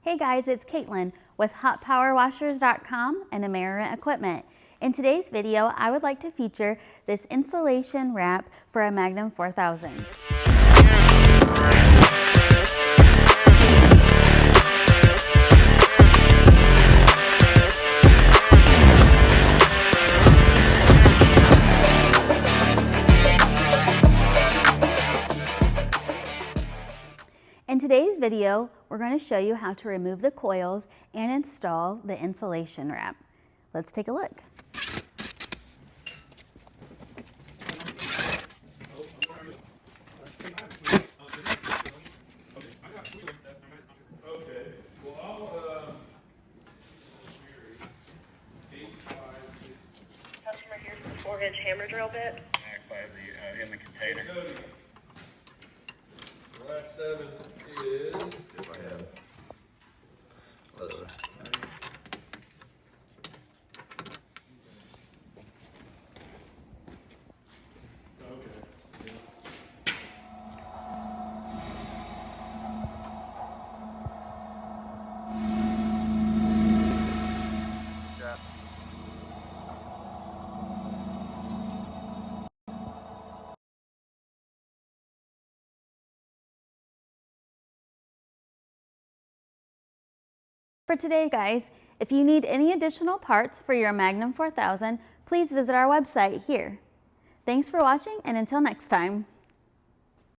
Hey guys, it's Caitlin with HotPowerWashers.com and ARE&x Equipment. In today's video, I would like to feature this insulation wrap for a Magnum 4000. In today's video, we're going to show you how to remove the coils and install the insulation wrap. Let's take a look. Customer, here's the 4-inch hammer drill bit. Back by the in the container. Last 7 is. If I have. For today, guys, if you need any additional parts for your Magnum 4000, please visit our website here. Thanks for watching, and until next time.